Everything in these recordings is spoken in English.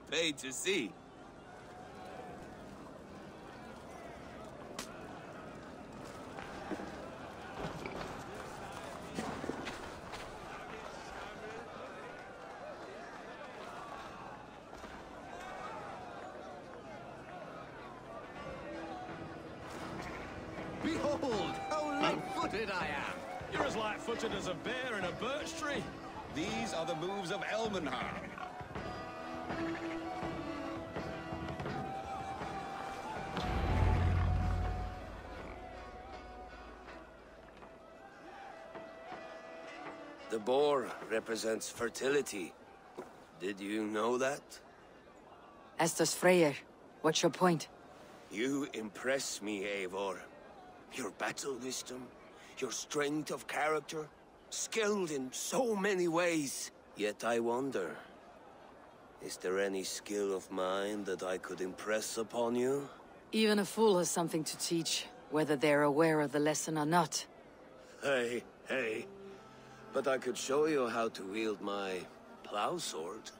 paid to see. Behold, how light-footed I am! You're as light-footed as a bear in a birch tree. These are the moves of Elmenhar. The boar represents fertility. Did you know that? As does Freyr. What's your point? You impress me, Eivor. Your battle wisdom, your strength of character, skilled in so many ways. Yet I wonder, is there any skill of mine that I could impress upon you? Even a fool has something to teach, whether they're aware of the lesson or not. Hey. But I could show you how to wield my plow sword.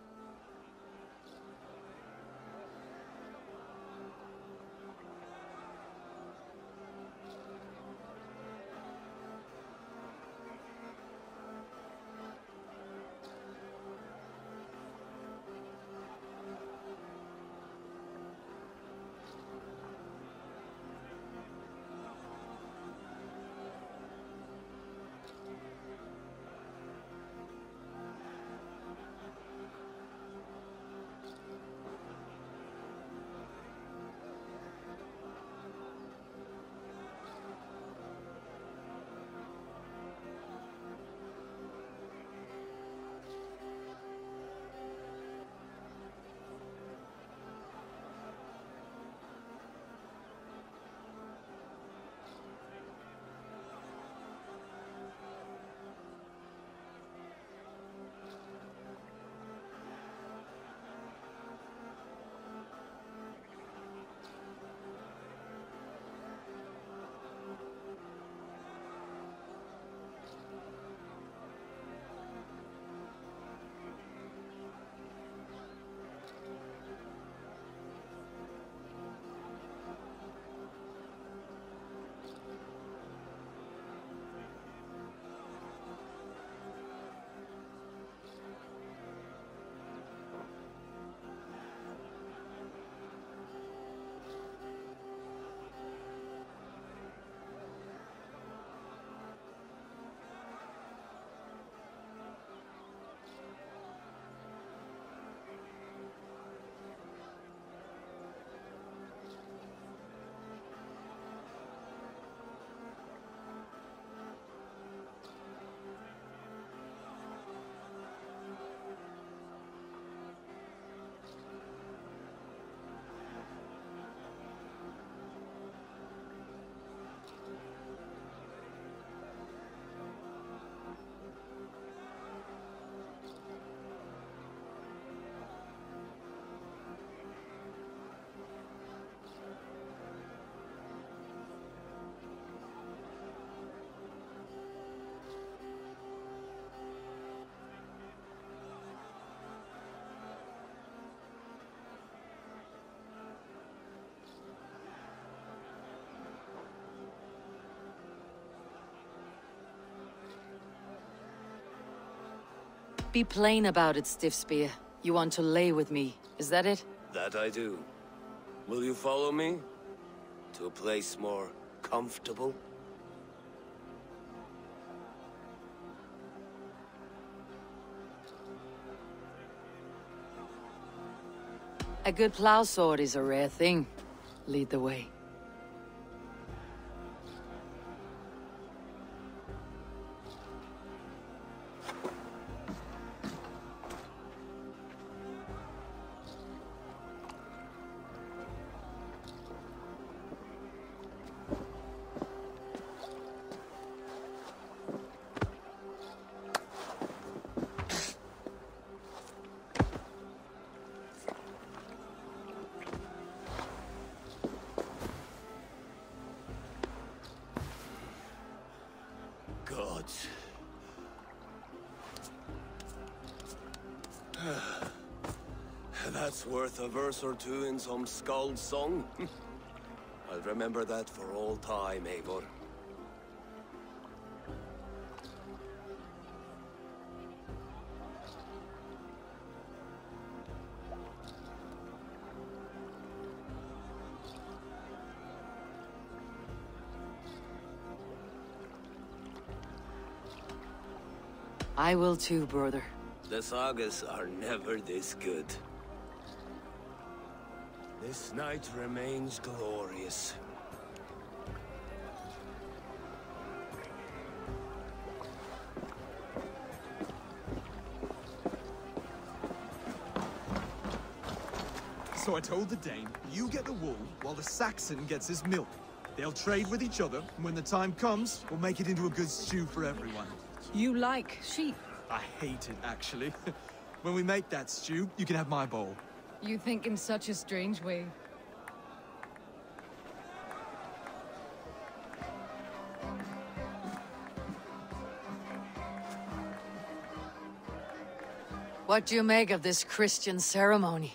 Be plain about it, Stiffspear. You want to lay with me, is that it? That I do. Will you follow me? To a place more comfortable? A good plow sword is a rare thing. Lead the way. That's worth a verse or two in some skald's song. I'll remember that for all time, Eivor. I will too, brother. The sagas are never this good. This night remains glorious. So I told the Dane, you get the wool while the Saxon gets his milk. They'll trade with each other, and when the time comes, we'll make it into a good stew for everyone. You like sheep? I hate it, actually. When we make that stew, you can have my bowl. You think in such a strange way. What do you make of this Christian ceremony?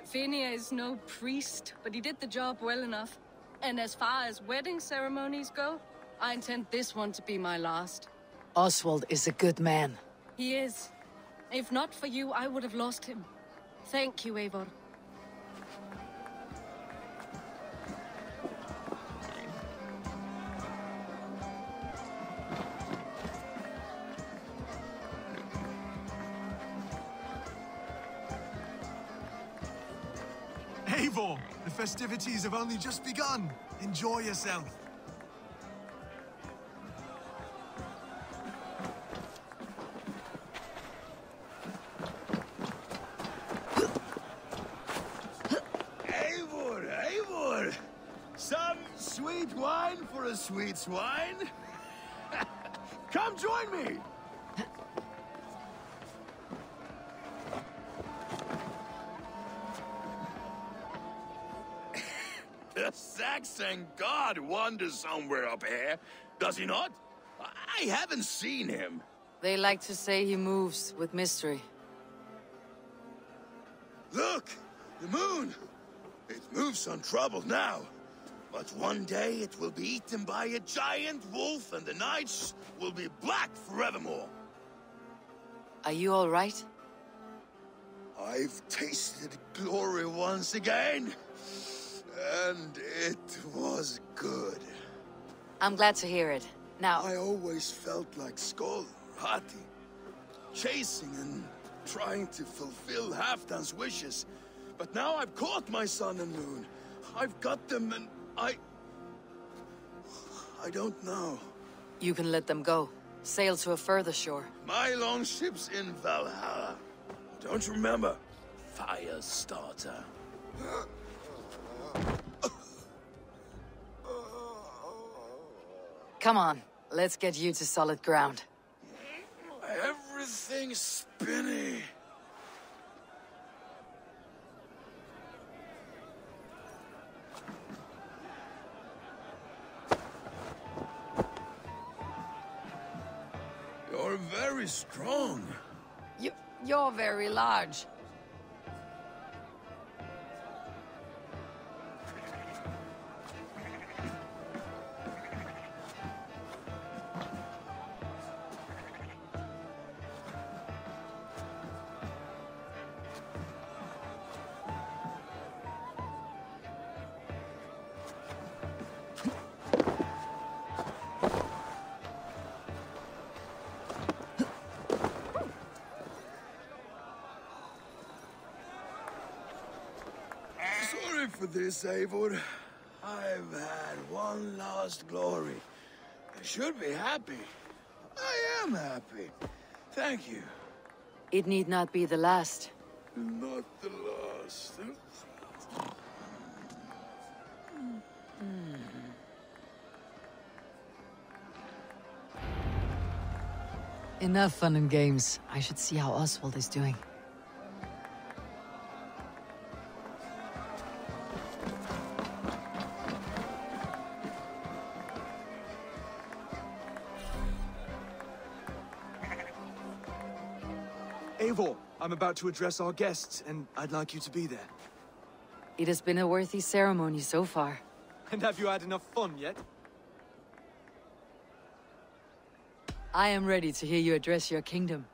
Fenrir is no priest, but he did the job well enough. And as far as wedding ceremonies go, I intend this one to be my last. Oswald is a good man. He is. If not for you, I would have lost him. Thank you, Eivor. Eivor, the festivities have only just begun. Enjoy yourself. Eivor! Some sweet wine for a sweet swine? Come join me! The Saxon god wanders somewhere up here, does he not? I haven't seen him. They like to say he moves with mystery. Look! The moon! It moves untroubled now. But one day it will be eaten by a giant wolf and the nights will be black forevermore. Are you all right? I've tasted glory once again. And it was good. I'm glad to hear it. Now, I always felt like Skoll, Hati, chasing and trying to fulfill Halfdan's wishes. But now I've caught my sun and moon. I've got them and I don't know. you can let them go. Sail to a further shore. My longship's in Valhalla. Don't you remember? Firestarter. Come on, let's get you to solid ground. Everything's spinny. You're very strong. You're very large. Sorry for this, Eivor. I've had one last glory. I should be happy. I am happy. Thank you. It need not be the last. Not the last. Enough fun and games. I should see how Oswald is doing. Eivor, I'm about to address our guests, and I'd like you to be there. It has been a worthy ceremony so far. And have you had enough fun yet? I am ready to hear you address your kingdom.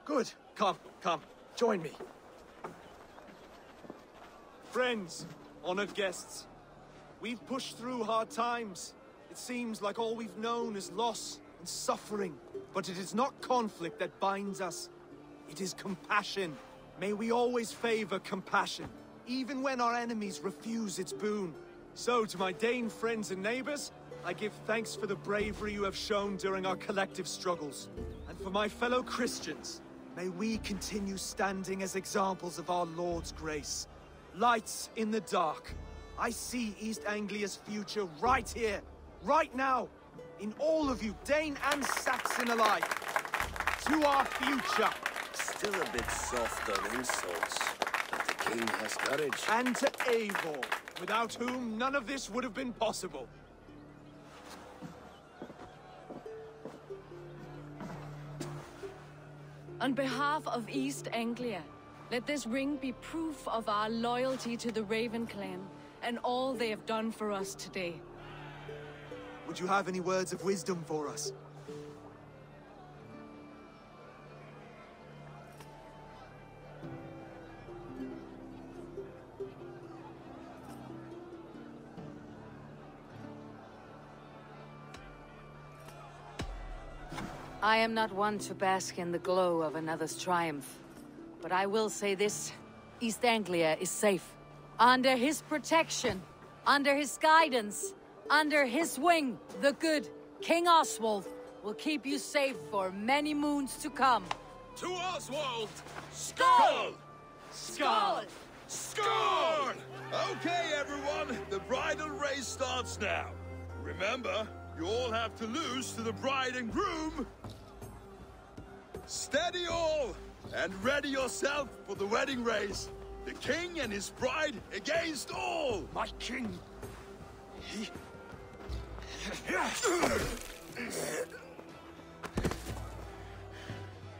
Good. Come, join me. Friends, honored guests, we've pushed through hard times. It seems like all we've known is loss and suffering. But it is not conflict that binds us. It is compassion. May we always favor compassion, even when our enemies refuse its boon. So, to my Dane friends and neighbors, I give thanks for the bravery you have shown during our collective struggles. And for my fellow Christians, may we continue standing as examples of our Lord's grace. Lights in the dark. I see East Anglia's future right here, right now, in all of you, Dane and Saxon alike. To our future. Still a bit soft on insults, but the king has courage. And to Eivor, without whom none of this would have been possible. On behalf of East Anglia, let this ring be proof of our loyalty to the Raven clan and all they have done for us today. Would you have any words of wisdom for us? I am not one to bask in the glow of another's triumph. But I will say this, East Anglia is safe. Under his protection, under his guidance, under his wing, the good King Oswald will keep you safe for many moons to come. To Oswald! Skål! Skål! Skål! Okay, everyone, the bridal race starts now. Remember, you all have to lose to the bride and groom. Steady all, and ready yourself for the wedding race. The king and his bride against all. My king!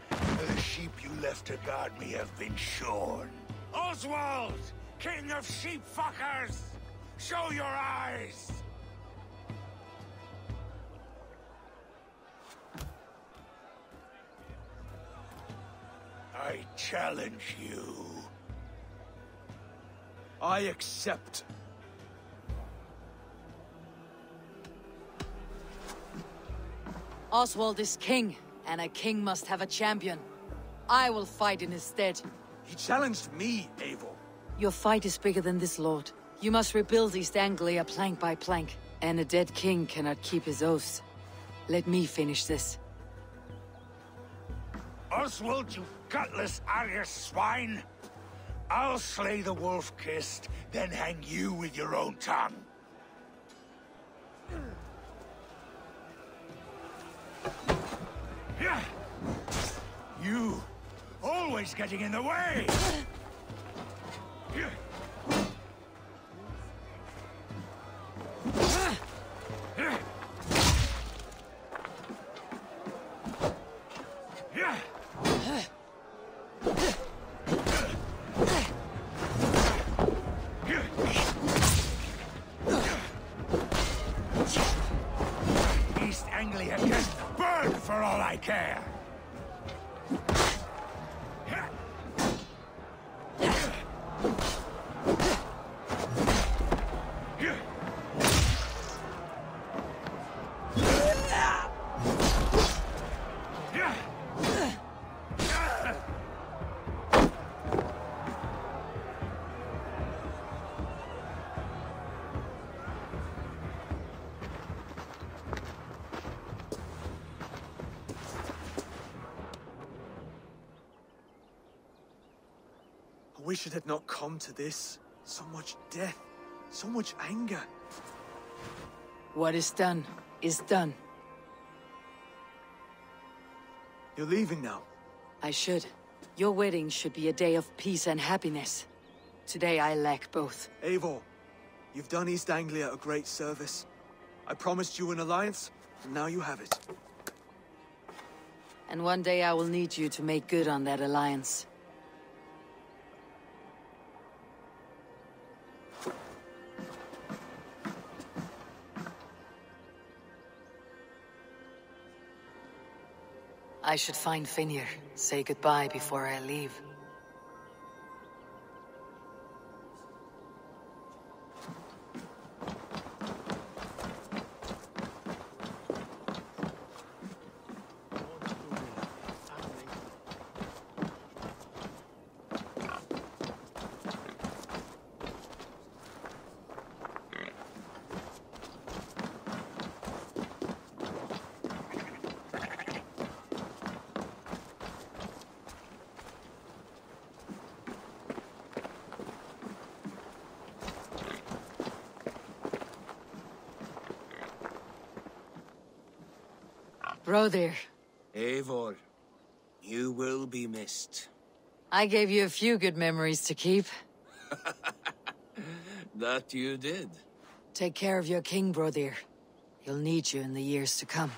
The sheep you left to guard me have been shorn. Oswald! King of sheep fuckers! Show your eyes! I challenge you. I accept. Oswald is king, and a king must have a champion. I will fight in his stead. He challenged me, Eivor. Your fight is bigger than this, Lord. You must rebuild East Anglia plank by plank, and a dead king cannot keep his oaths. Let me finish this. Oswald, you gutless Arya swine! I'll slay the wolf-kissed, then hang you with your own tongue. You! Always getting in the way! East Anglia can burn for all I care! I wish it had not come to this. So much death, so much anger. What is done, is done. You're leaving now. I should. Your wedding should be a day of peace and happiness. Today I lack both. Eivor, you've done East Anglia a great service. I promised you an alliance, and now you have it. And one day I will need you to make good on that alliance. I should find Finnr, say goodbye before I leave. Brother. Eivor, you will be missed. I gave you a few good memories to keep. That you did. Take care of your king, brother. He'll need you in the years to come.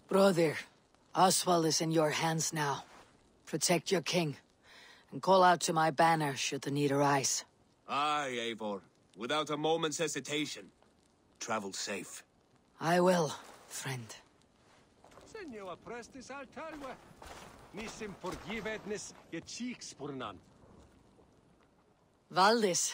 Brother, Oswald is in your hands now. Protect your king, and call out to my banner should the need arise. Aye, Eivor. Without a moment's hesitation. Travel safe. I will, friend. Senua prestis altarve. Nissim forgivednis je cheekspurnan. Valdis.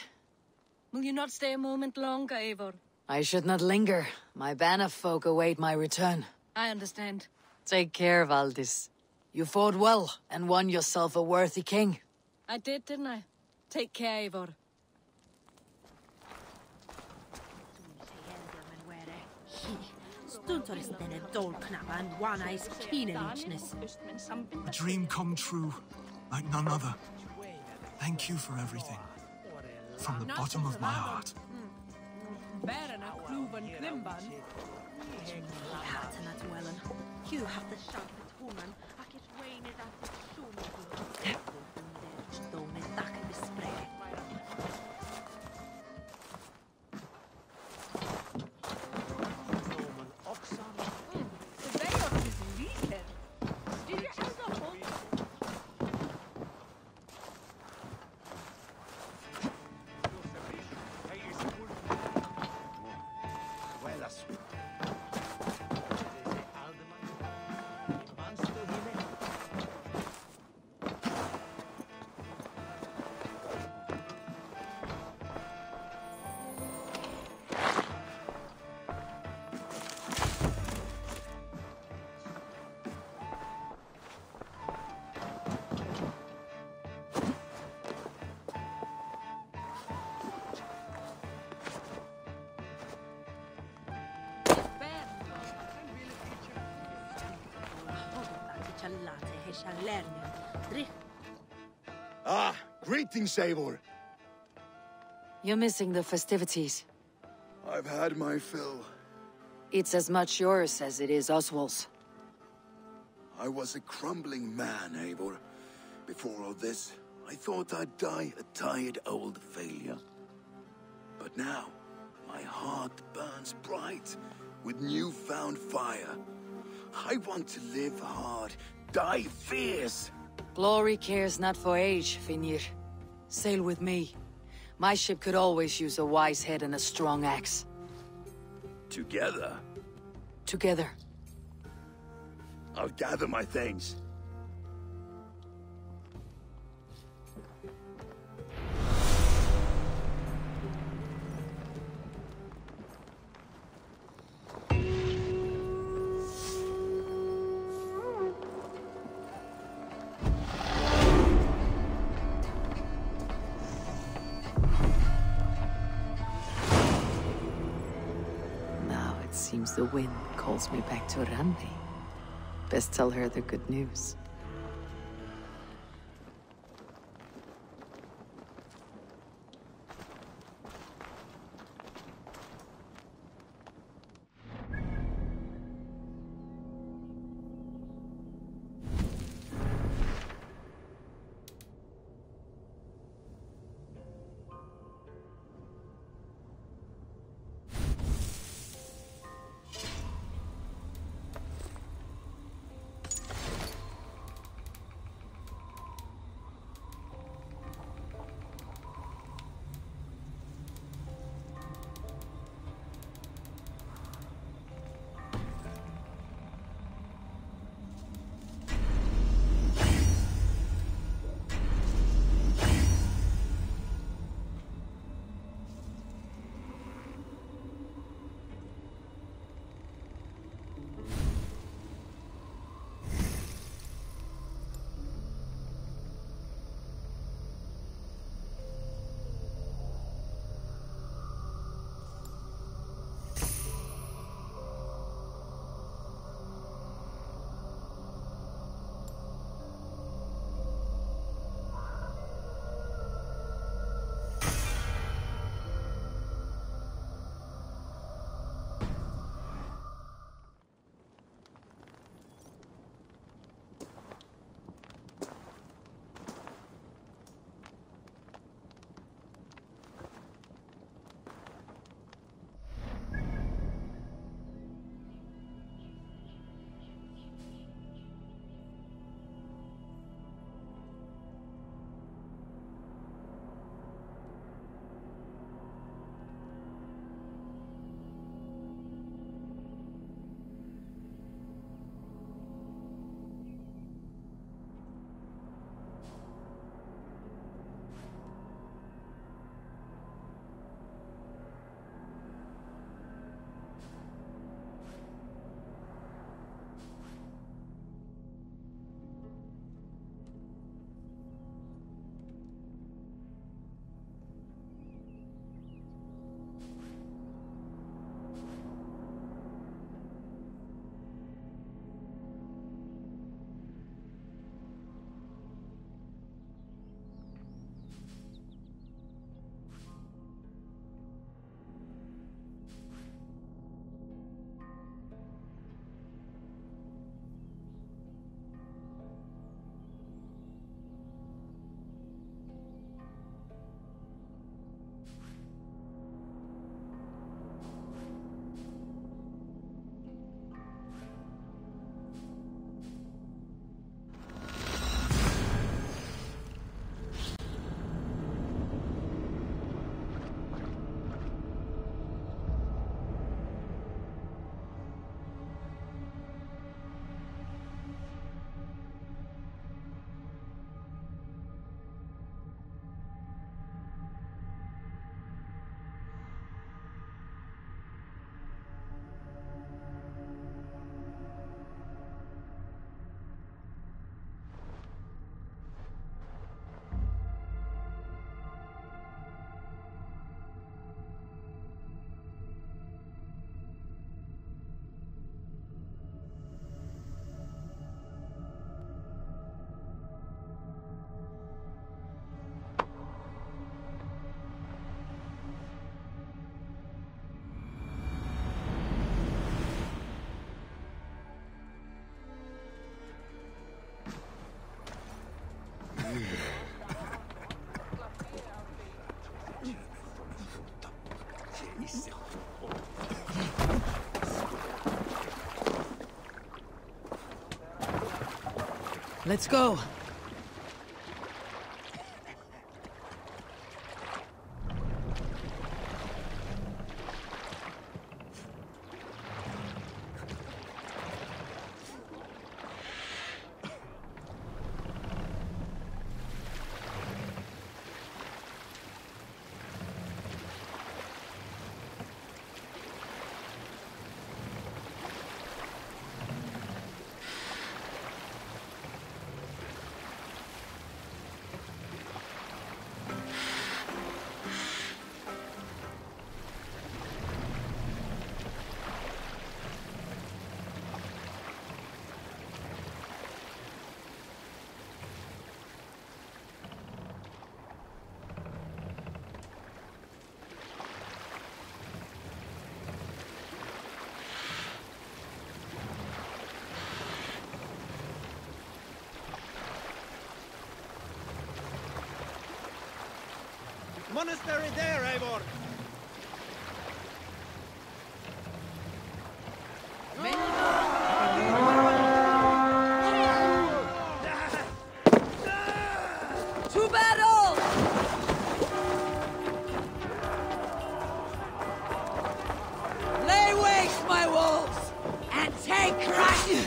Will you not stay a moment longer, Eivor? I should not linger. My banner folk await my return. I understand. Take care, Valdis. You fought well and won yourself a worthy king. I did, didn't I? Take care, Eivor. A dream come true, like none other. Thank you for everything. From the bottom of my heart. Ah, greetings, Eivor. You're missing the festivities. I've had my fill. It's as much yours as it is Oswald's. I was a crumbling man, Eivor. Before all this, I thought I'd die a tired old failure. But now, my heart burns bright with newfound fire. I want to live hard, die fierce. Glory cares not for age, Finnir. Sail with me. My ship could always use a wise head and a strong axe. Together, Together. I'll gather my things. Now it seems the wind calls me back to Randi. Best tell her the good news. Let's go. Monastery there, Eivor! To battle! Lay waste my wolves and take crush!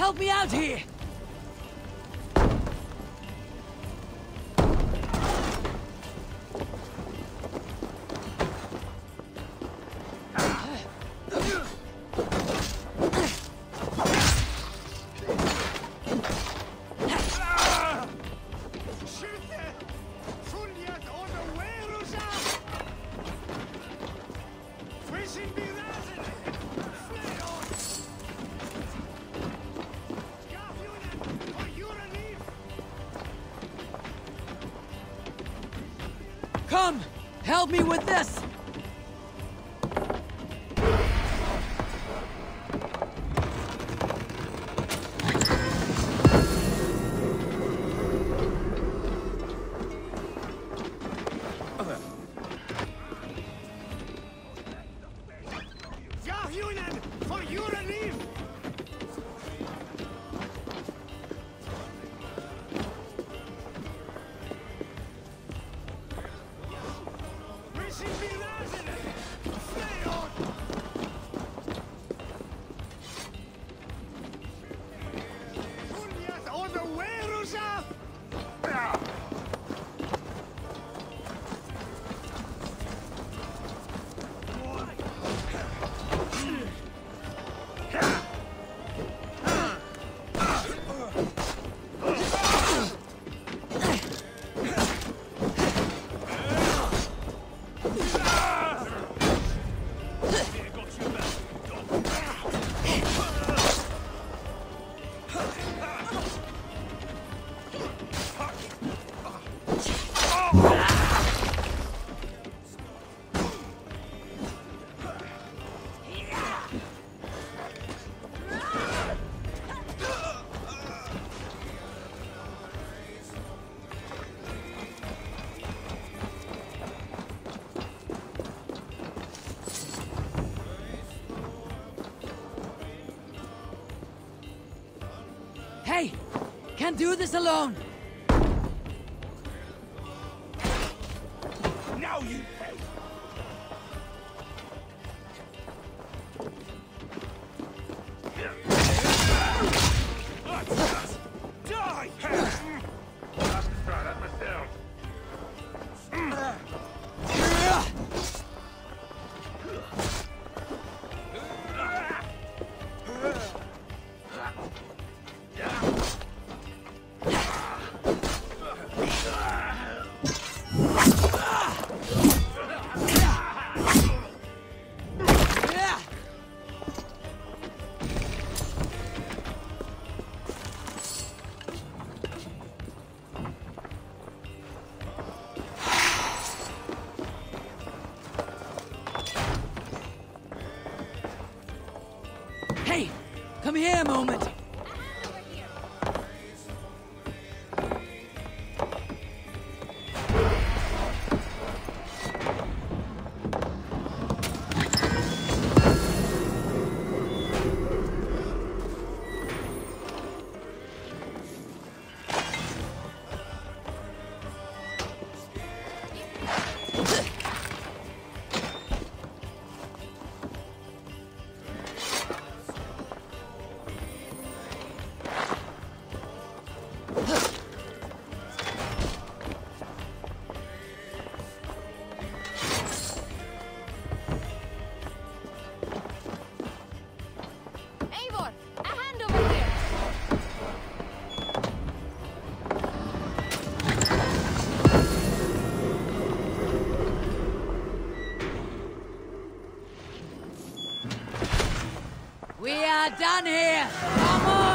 Help me out here! Come! Help me with this! For your relief! Hey! Can't do this alone! Now you pay! Die! Try that myself. Hey! Come here a moment! Eivor, a hand over here! We are done here! Come on!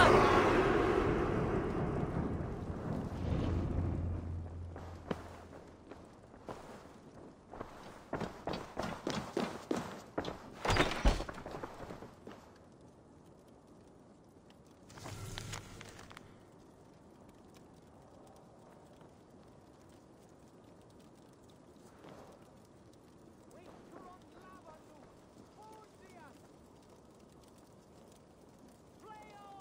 Play on!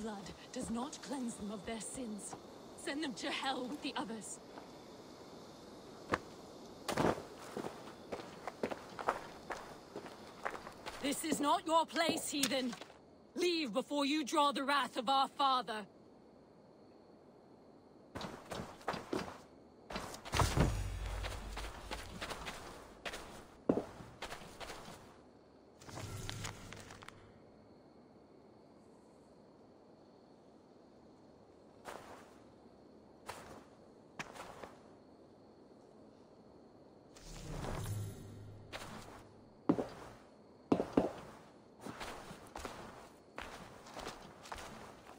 blood does not cleanse them of their sins. Send them to hell with the others. This is not your place, heathen. Leave before you draw the wrath of our father.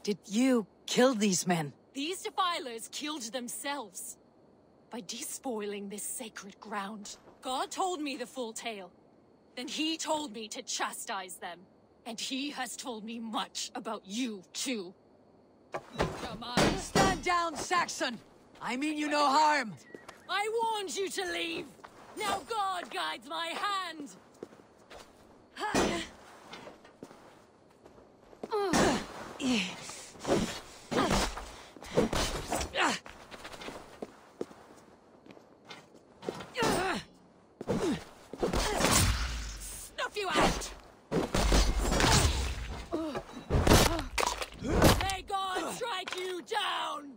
Did you kill these men? These defilers killed themselves by despoiling this sacred ground. God told me the full tale. Then he told me to chastise them. And he has told me much about you, too. Come on. Stand down, Saxon! I mean you no harm! I warned you to leave! Now God guides my hand! Snuff you out! May God strike you down!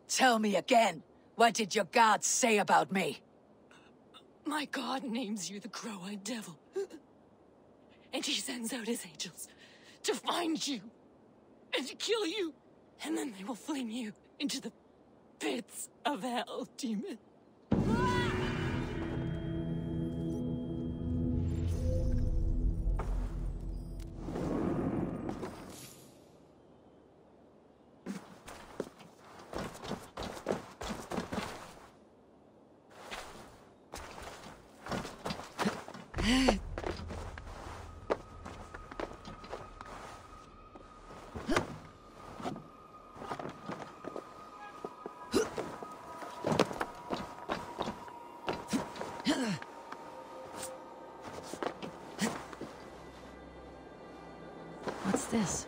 Tell me again, what did your gods say about me? My God names you the Crow-Eyed Devil. And he sends out his angels to find you and to kill you. And then they will fling you into the pits of hell, demon. What's this?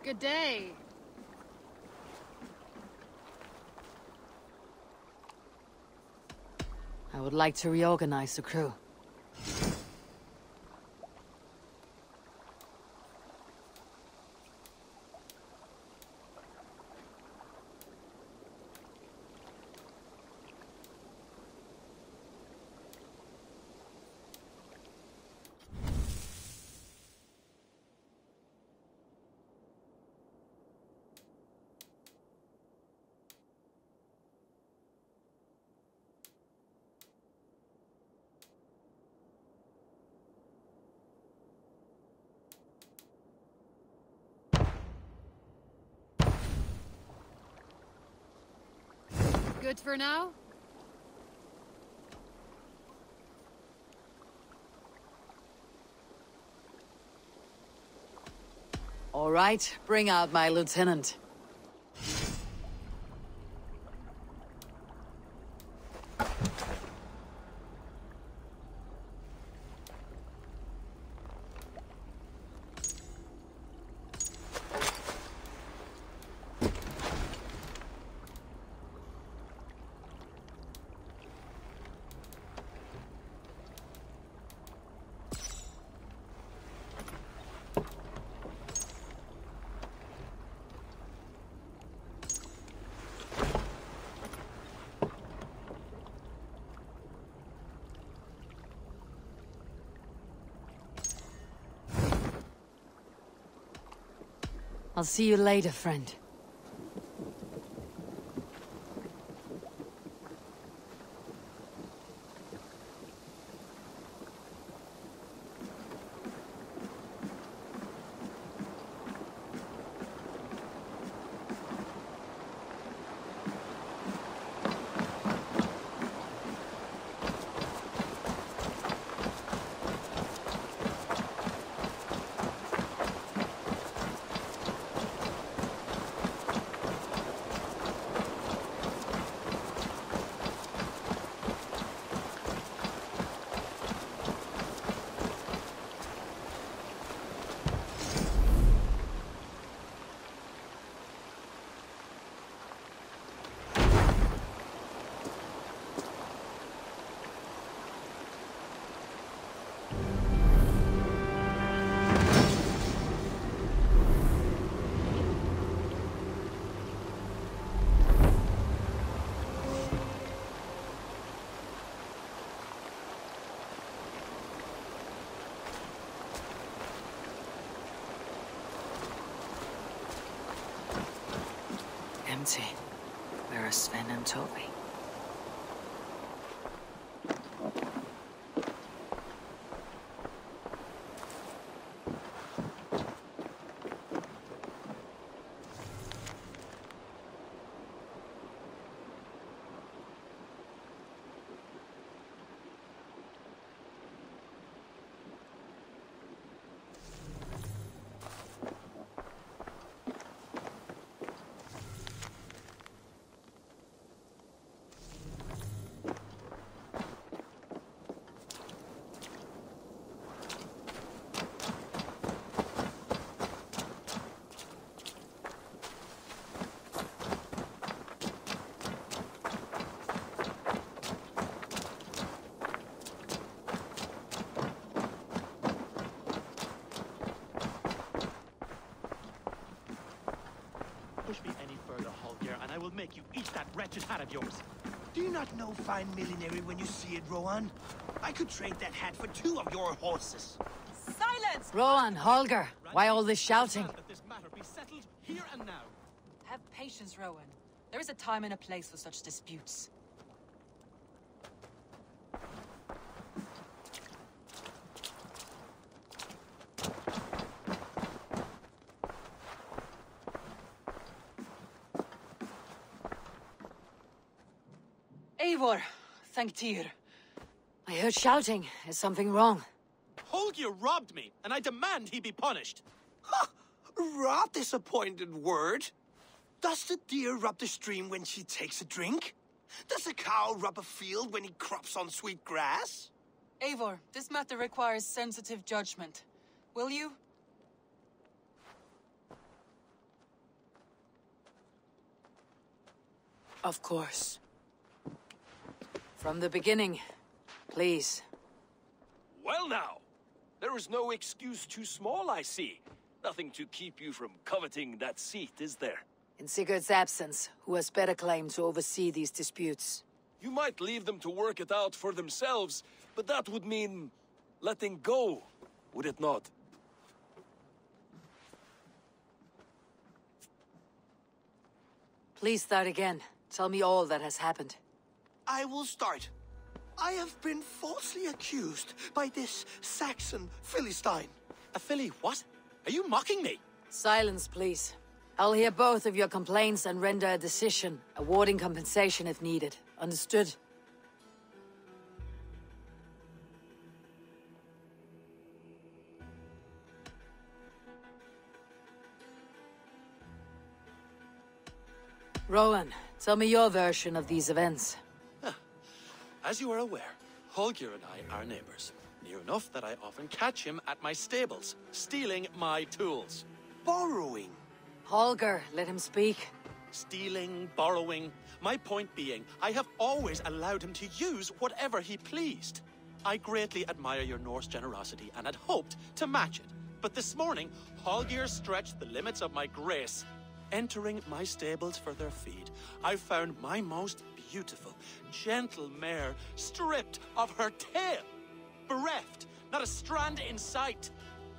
Good day. I would like to reorganize the crew. Good for now? All right, bring out my lieutenant. I'll see you later, friend. Empty. Where are Sven and Toby? Push me any further, Holger, and I will make you eat that wretched hat of yours. Do you not know fine millinery when you see it, Rohan? I could trade that hat for 2 of your horses. Silence! Rohan, Holger, why all this shouting? That this matter be settled here and now. Have patience, Rowan. There is a time and a place for such disputes. Eivor, thank Tyr. I heard shouting. Is something wrong? Holger robbed me, and I demand he be punished. Ha! Rot disappointed word. Does the deer rub the stream when she takes a drink? Does a cow rub a field when he crops on sweet grass? Eivor, this matter requires sensitive judgment. Will you? Of course. From the beginning, please. Well now, there is no excuse too small, I see. Nothing to keep you from coveting that seat, is there? In Sigurd's absence, who has better claim to oversee these disputes? You might leave them to work it out for themselves, but that would mean letting go, would it not? Please start again. Tell me all that has happened. I will start. I have been falsely accused by this Saxon Philistine. A Philly what? Are you mocking me? Silence, please. I'll hear both of your complaints and render a decision, awarding compensation if needed. Understood? Rowan, tell me your version of these events. As you are aware, Holger and I are neighbors. Near enough that I often catch him at my stables, stealing my tools. Borrowing. Holger, let him speak. Stealing, borrowing. My point being, I have always allowed him to use whatever he pleased. I greatly admire your Norse generosity and had hoped to match it. But this morning, Holger stretched the limits of my grace. Entering my stables for their feed, I found my most beautiful, gentle mare stripped of her tail. Bereft, not a strand in sight.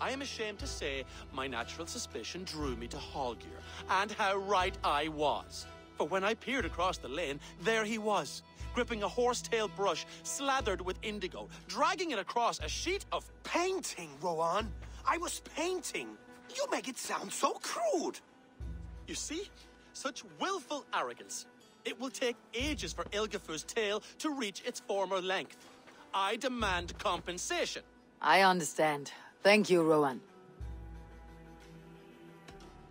I am ashamed to say my natural suspicion drew me to Holger, and how right I was. For when I peered across the lane, there he was, gripping a horsetail brush slathered with indigo, dragging it across a sheet of... Painting, Rowan. I was painting. You make it sound so crude. You see? Such willful arrogance. It will take ages for Ilgafur's tail to reach its former length. I demand compensation. I understand. Thank you, Rowan.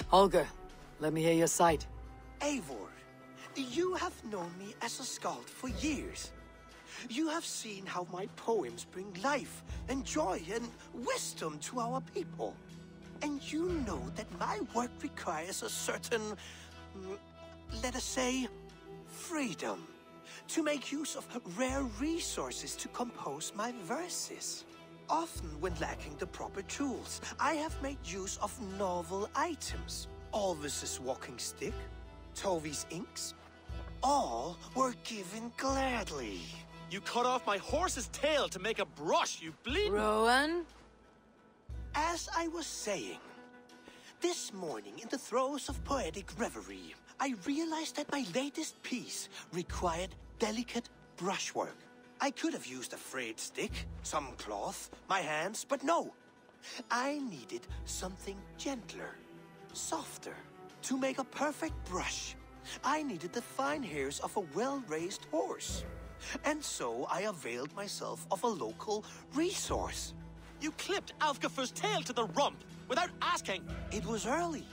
Holger, let me hear your side. Eivor, you have known me as a skald for years. You have seen how my poems bring life and joy and wisdom to our people. And you know that my work requires a certain, let us say, freedom to make use of rare resources to compose my verses. Often when lacking the proper tools, I have made use of novel items. Alvis's walking stick, Tovi's inks, all were given gladly. You cut off my horse's tail to make a brush, you bleeding... Rowan? As I was saying, this morning in the throes of poetic reverie, I realized that my latest piece required delicate brushwork. I could have used a frayed stick, some cloth, my hands, but no. I needed something gentler, softer. To make a perfect brush, I needed the fine hairs of a well-raised horse. And so I availed myself of a local resource. You clipped Alfgafur's tail to the rump, without asking. It was early.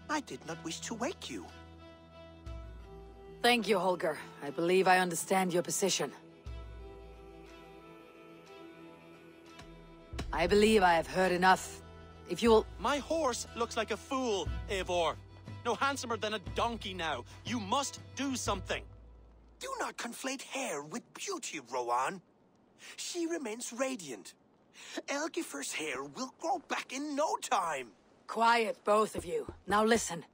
I did not wish to wake you. Thank you, Holger. I believe I understand your position. I believe I have heard enough. If you will... My horse looks like a fool, Eivor. No handsomer than a donkey now. You must do something. Do not conflate hair with beauty, Rowan. She remains radiant. Elgifur's hair will grow back in no time. Quiet, both of you. Now listen.